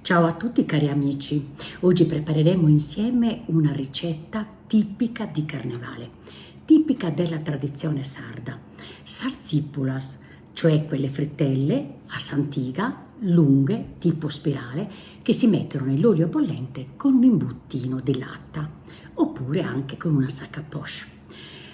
Ciao a tutti cari amici, oggi prepareremo insieme una ricetta tipica di carnevale, tipica della tradizione sarda, sarzipulas, cioè quelle frittelle a santiga, lunghe, tipo spirale, che si mettono nell'olio bollente con un imbuttino di latta, oppure anche con una sacca poche.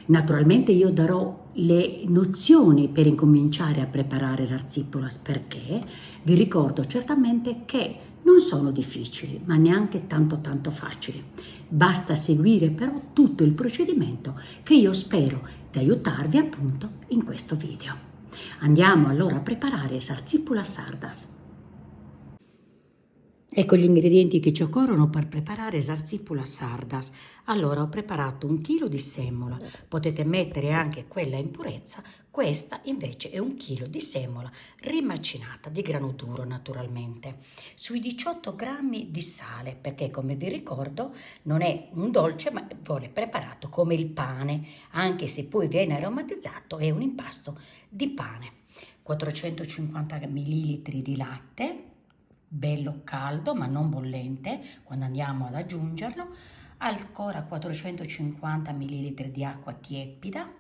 Naturalmente io darò le nozioni per incominciare a preparare sarzipulas perché vi ricordo certamente che non sono difficili, ma neanche tanto facili. Basta seguire però tutto il procedimento che io spero di aiutarvi appunto in questo video. Andiamo allora a preparare sarzipulas sardas. Ecco gli ingredienti che ci occorrono per preparare sarzipulas sardas. Allora ho preparato 1 chilo di semola, potete mettere anche quella in purezza, questa invece è 1 chilo di semola rimacinata di grano duro naturalmente. Sui 18 grammi di sale, perché come vi ricordo non è un dolce ma vuole preparato come il pane, anche se poi viene aromatizzato, è un impasto di pane. 450 millilitri di latte, bello caldo ma non bollente quando andiamo ad aggiungerlo, ancora 450 ml di acqua tiepida,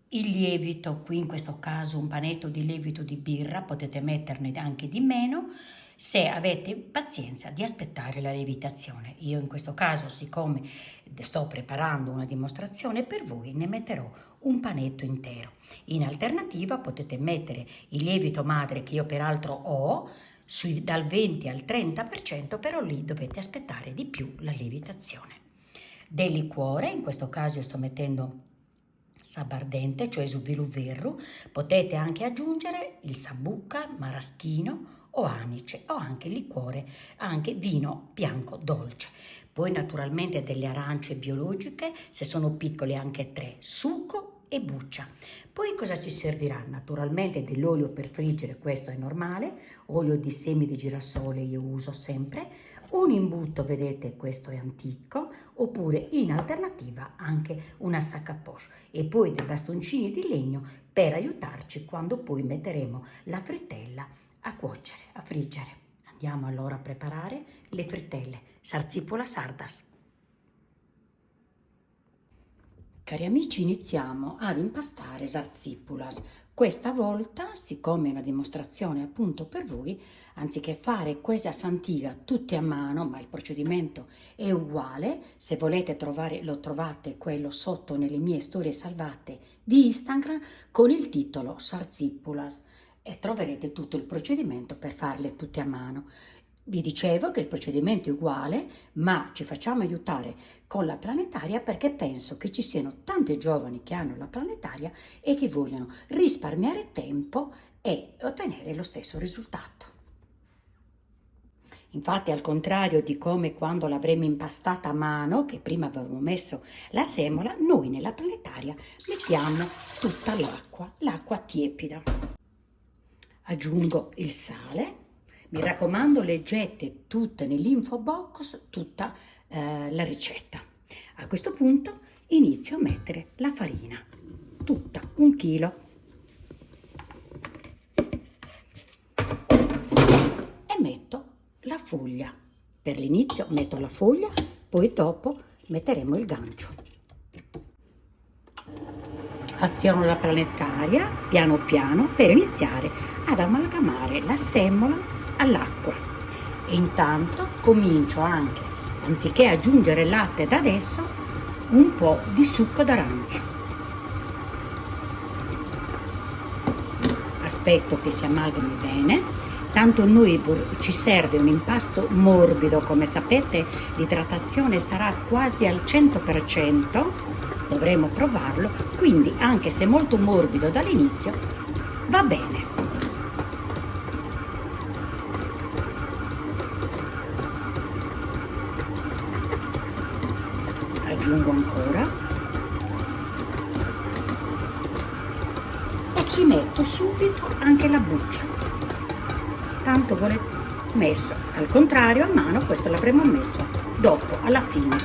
il lievito, qui in questo caso un panetto di lievito di birra, potete metterne anche di meno se avete pazienza di aspettare la lievitazione. Io in questo caso, siccome sto preparando una dimostrazione per voi, ne metterò un panetto intero. In alternativa potete mettere il lievito madre che io peraltro ho, dal 20 al 30%, però lì dovete aspettare di più la lievitazione. Del liquore, in questo caso io sto mettendo sabardente, cioè Zuviluverru, potete anche aggiungere il sambuca, maraschino o anice o anche liquore, anche vino bianco dolce. Poi naturalmente delle arance biologiche, se sono piccole anche 3, succo e buccia. Poi cosa ci servirà? Naturalmente dell'olio per friggere, questo è normale, olio di semi di girasole io uso sempre, un imbuto, vedete questo è antico, oppure in alternativa anche una sacca poche e poi dei bastoncini di legno per aiutarci quando poi metteremo la frittella a cuocere, a friggere. Andiamo allora a preparare le frittelle, sarzipulas sardas. Cari amici, iniziamo ad impastare sarzipulas. Questa volta, siccome è una dimostrazione appunto per voi, anziché fare questa santiga tutte a mano, ma il procedimento è uguale, se volete trovare, lo trovate quello sotto nelle mie storie salvate di Instagram con il titolo sarzipulas e troverete tutto il procedimento per farle tutte a mano. Vi dicevo che il procedimento è uguale, ma ci facciamo aiutare con la planetaria perché penso che ci siano tanti giovani che hanno la planetaria e che vogliono risparmiare tempo e ottenere lo stesso risultato. Infatti, al contrario di come quando l'avremo impastata a mano, che prima avevamo messo la semola, noi nella planetaria mettiamo tutta l'acqua tiepida. Aggiungo il sale. Mi raccomando, leggete tutte nell'info box tutta la ricetta. A questo punto inizio a mettere la farina, tutta 1 chilo. E metto la foglia. Per l'inizio metto la foglia, poi dopo metteremo il gancio. Aziono la planetaria piano piano per iniziare ad amalgamare la semola all'acqua e intanto comincio anche, anziché aggiungere latte da adesso, un po' di succo d'arancio. Aspetto che si amalgami bene, tanto noi ci serve un impasto morbido, come sapete l'idratazione sarà quasi al 100%, dovremo provarlo, quindi anche se molto morbido dall'inizio va bene. Aggiungo ancora e ci metto subito anche la buccia, tanto volete messo al contrario a mano, questo l'avremmo messo dopo alla fine,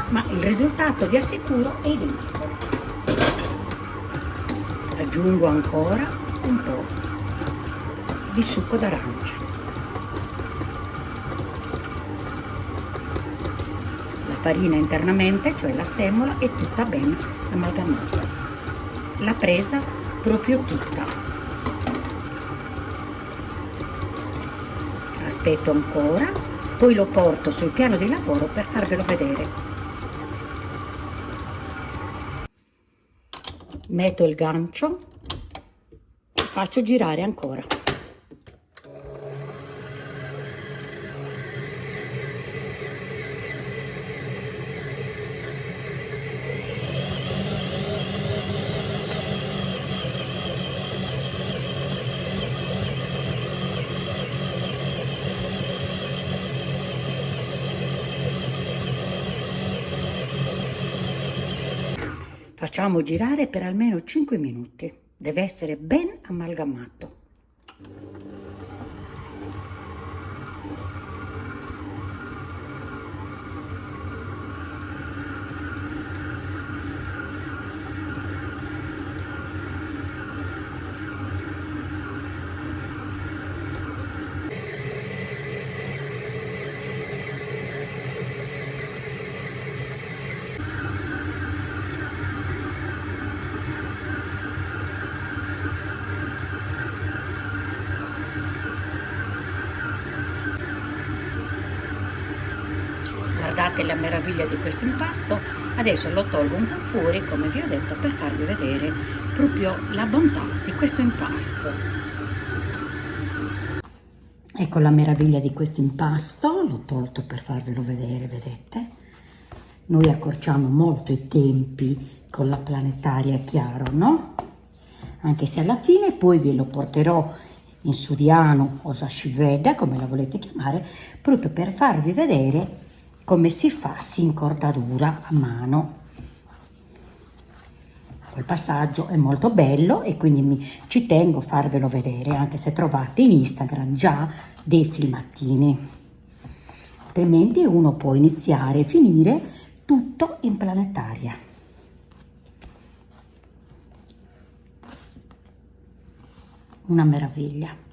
ma il risultato vi assicuro è identico. Aggiungo ancora un po' di succo d'arancia farina internamente, cioè la semola, è tutta ben amalgamata. L'ha presa proprio tutta. Aspetto ancora, poi lo porto sul piano di lavoro per farvelo vedere. Metto il gancio, faccio girare ancora. Facciamo girare per almeno 5 minuti. Deve essere ben amalgamato. Guardate la meraviglia di questo impasto. Adesso lo tolgo un po' fuori, come vi ho detto, per farvi vedere proprio la bontà di questo impasto. Ecco la meraviglia di questo impasto, l'ho tolto per farvelo vedere, vedete? Noi accorciamo molto i tempi con la planetaria, è chiaro, no? Anche se alla fine poi ve lo porterò in sudiano o sashiveda, come la volete chiamare, proprio per farvi vedere come si fa incordatura a mano. Quel passaggio è molto bello e quindi ci tengo a farvelo vedere, anche se trovate in Instagram già dei filmatini. Altrimenti uno può iniziare e finire tutto in planetaria. Una meraviglia.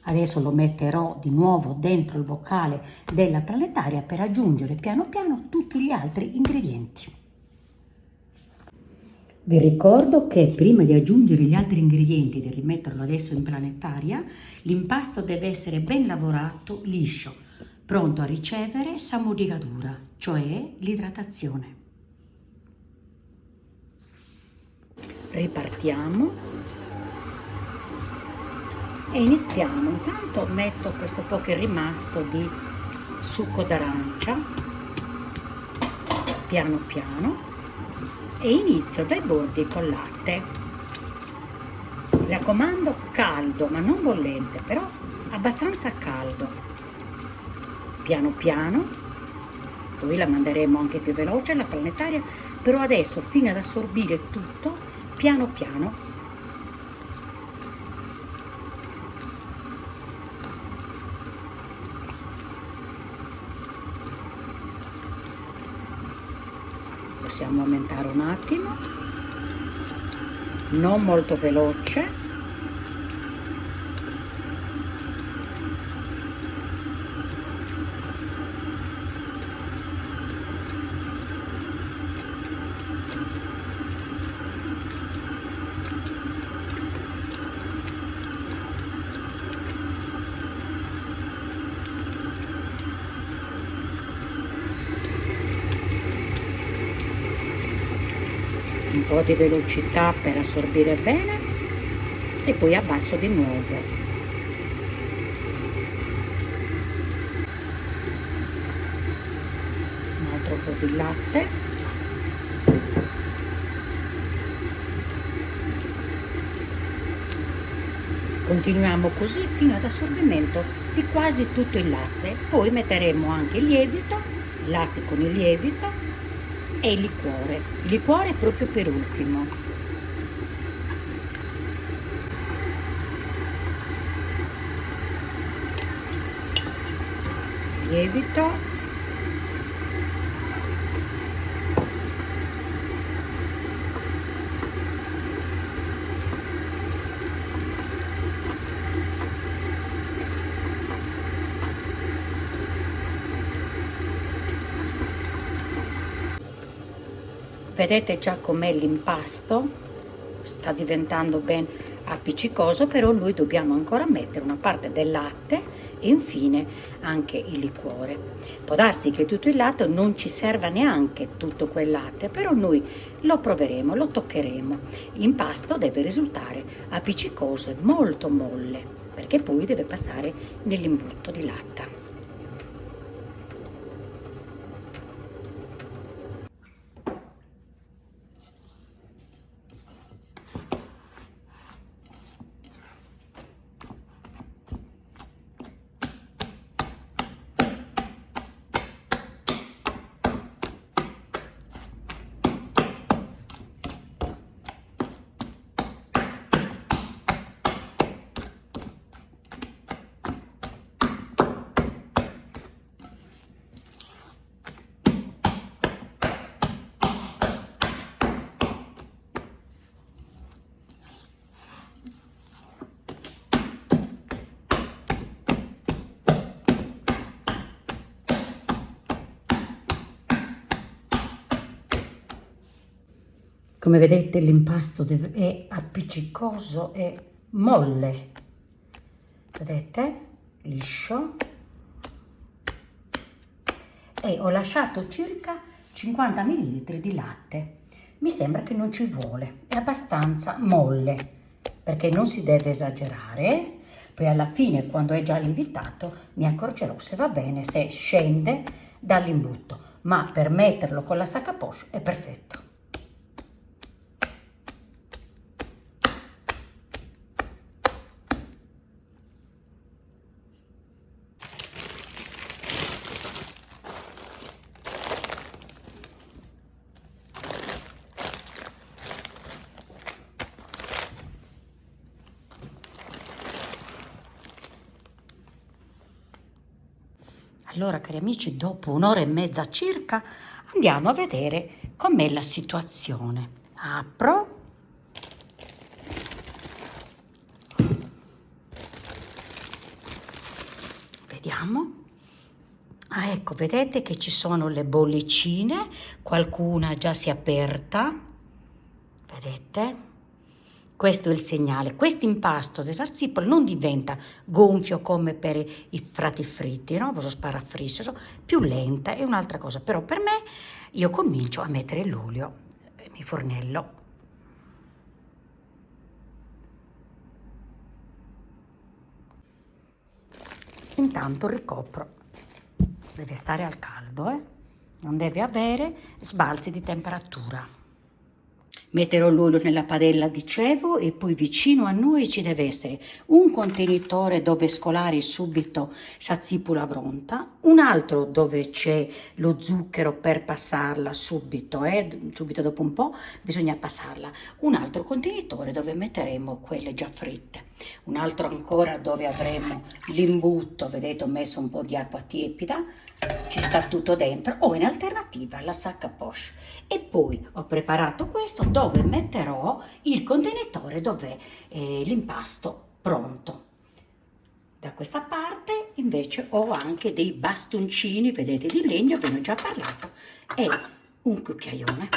Adesso lo metterò di nuovo dentro il boccale della planetaria per aggiungere piano piano tutti gli altri ingredienti. Vi ricordo che prima di aggiungere gli altri ingredienti, di rimetterlo adesso in planetaria, l'impasto deve essere ben lavorato, liscio, pronto a ricevere samodigatura, cioè l'idratazione. Ripartiamo. E iniziamo. Intanto metto questo po' che è rimasto di succo d'arancia piano piano e inizio dai bordi col latte. Mi raccomando caldo, ma non bollente, però abbastanza caldo. Piano piano, poi la manderemo anche più veloce la planetaria, però adesso fino ad assorbire tutto piano piano. Possiamo aumentare un attimo, non molto veloce. Un po' di velocità per assorbire bene e poi abbasso di nuovo. Un altro po' di latte. Continuiamo così fino ad assorbimento di quasi tutto il latte. Poi metteremo anche il lievito, il latte con il lievito e il liquore proprio per ultimo. Lievito, Vedete già com'è l'impasto? Sta diventando ben appiccicoso, però noi dobbiamo ancora mettere una parte del latte e infine anche il liquore. Può darsi che tutto il latte non ci serva neanche tutto quel latte, però noi lo proveremo, lo toccheremo. L'impasto deve risultare appiccicoso e molto molle, perché poi deve passare nell'imbuto di latta. Come vedete l'impasto è appiccicoso e molle, vedete? Liscio. E ho lasciato circa 50 ml di latte. Mi sembra che non ci vuole, è abbastanza molle, perché non si deve esagerare. Poi alla fine, quando è già lievitato, mi accorgerò se va bene, se scende dall'imbuto. Ma per metterlo con la sac à poche è perfetto. Allora, cari amici, dopo un'ora e mezza circa andiamo a vedere com'è la situazione. Apro. Vediamo. Ah, ecco, vedete che ci sono le bollicine, qualcuna già si è aperta. Vedete? Questo è il segnale. Questo impasto del salsipolo non diventa gonfio come per i frati fritti, no? Posso sparafrisso, più lenta è un'altra cosa. Però per me io comincio a mettere l'olio nel fornello. Intanto ricopro. Deve stare al caldo, non deve avere sbalzi di temperatura. Metterò l'olio nella padella, dicevo, e poi vicino a noi ci deve essere un contenitore dove scolare subito sazzipula pronta, un altro dove c'è lo zucchero per passarla subito, subito dopo un po' bisogna passarla, un altro contenitore dove metteremo quelle già fritte, un altro ancora dove avremo l'imbuto, vedete ho messo un po' di acqua tiepida, ci sta tutto dentro, o in alternativa la sac à poche. E poi ho preparato questo dove metterò il contenitore dove l'impasto pronto. Da questa parte invece ho anche dei bastoncini, vedete, di legno, ve ne ho già parlato, e un cucchiaione.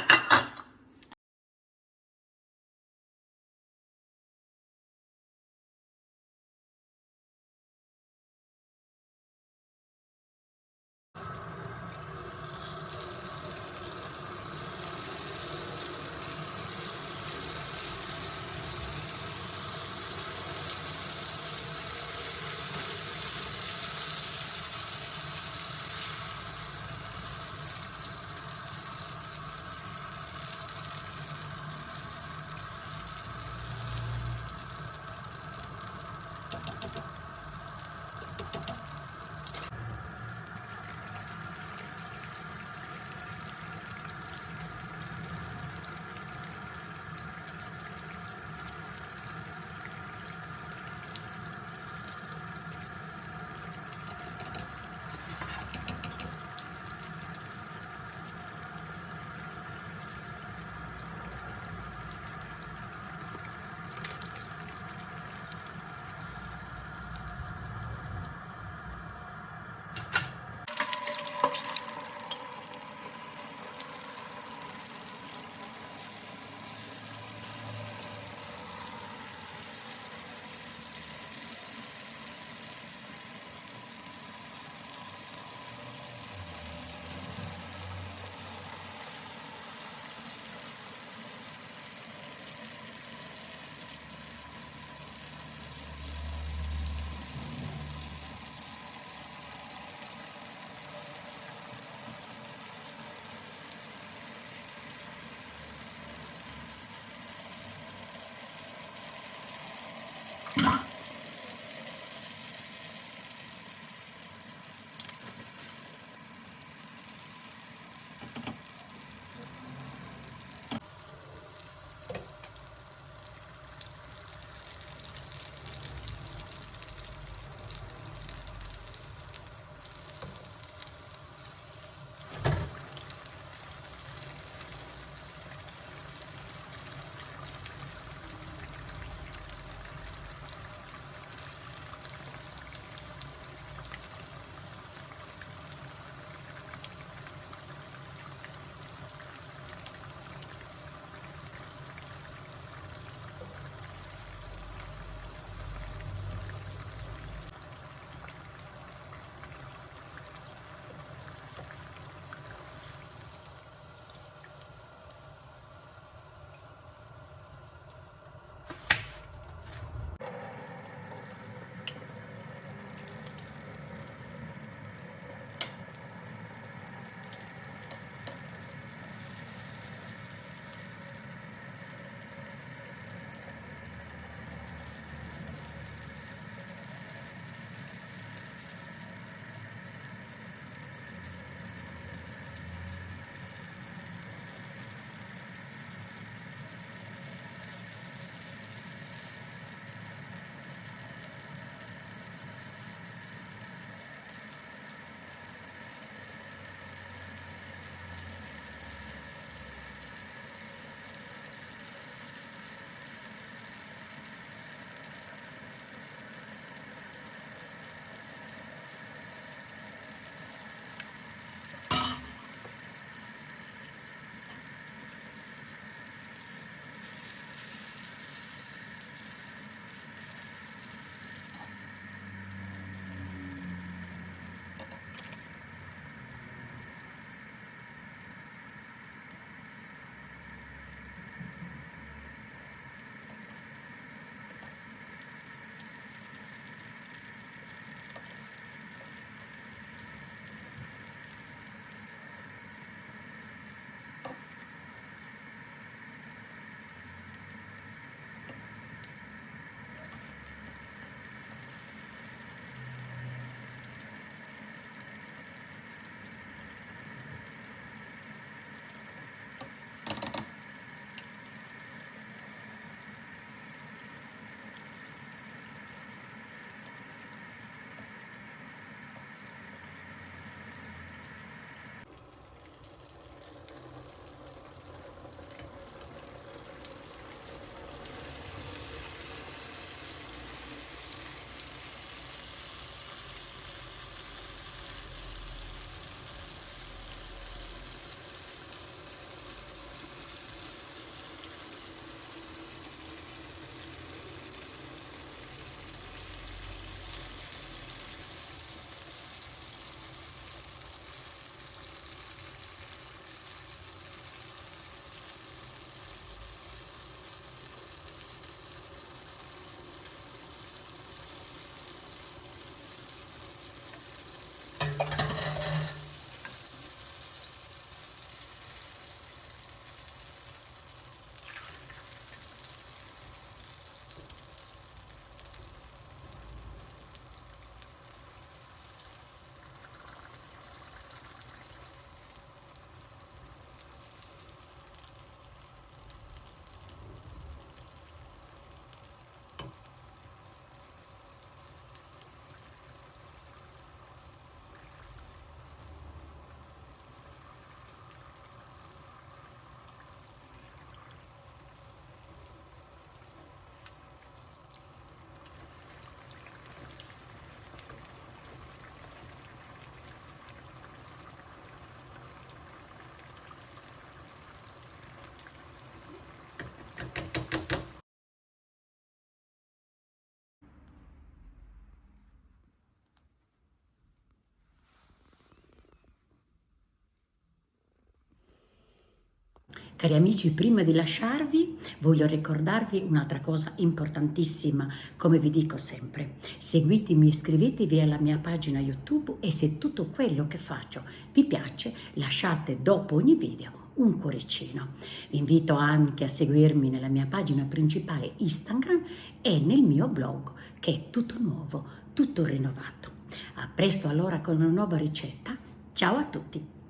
Cari amici, prima di lasciarvi voglio ricordarvi un'altra cosa importantissima, come vi dico sempre. Seguitemi e iscrivetevi alla mia pagina YouTube e se tutto quello che faccio vi piace, lasciate dopo ogni video un cuoricino. Vi invito anche a seguirmi nella mia pagina principale Instagram e nel mio blog che è tutto nuovo, tutto rinnovato. A presto allora con una nuova ricetta. Ciao a tutti!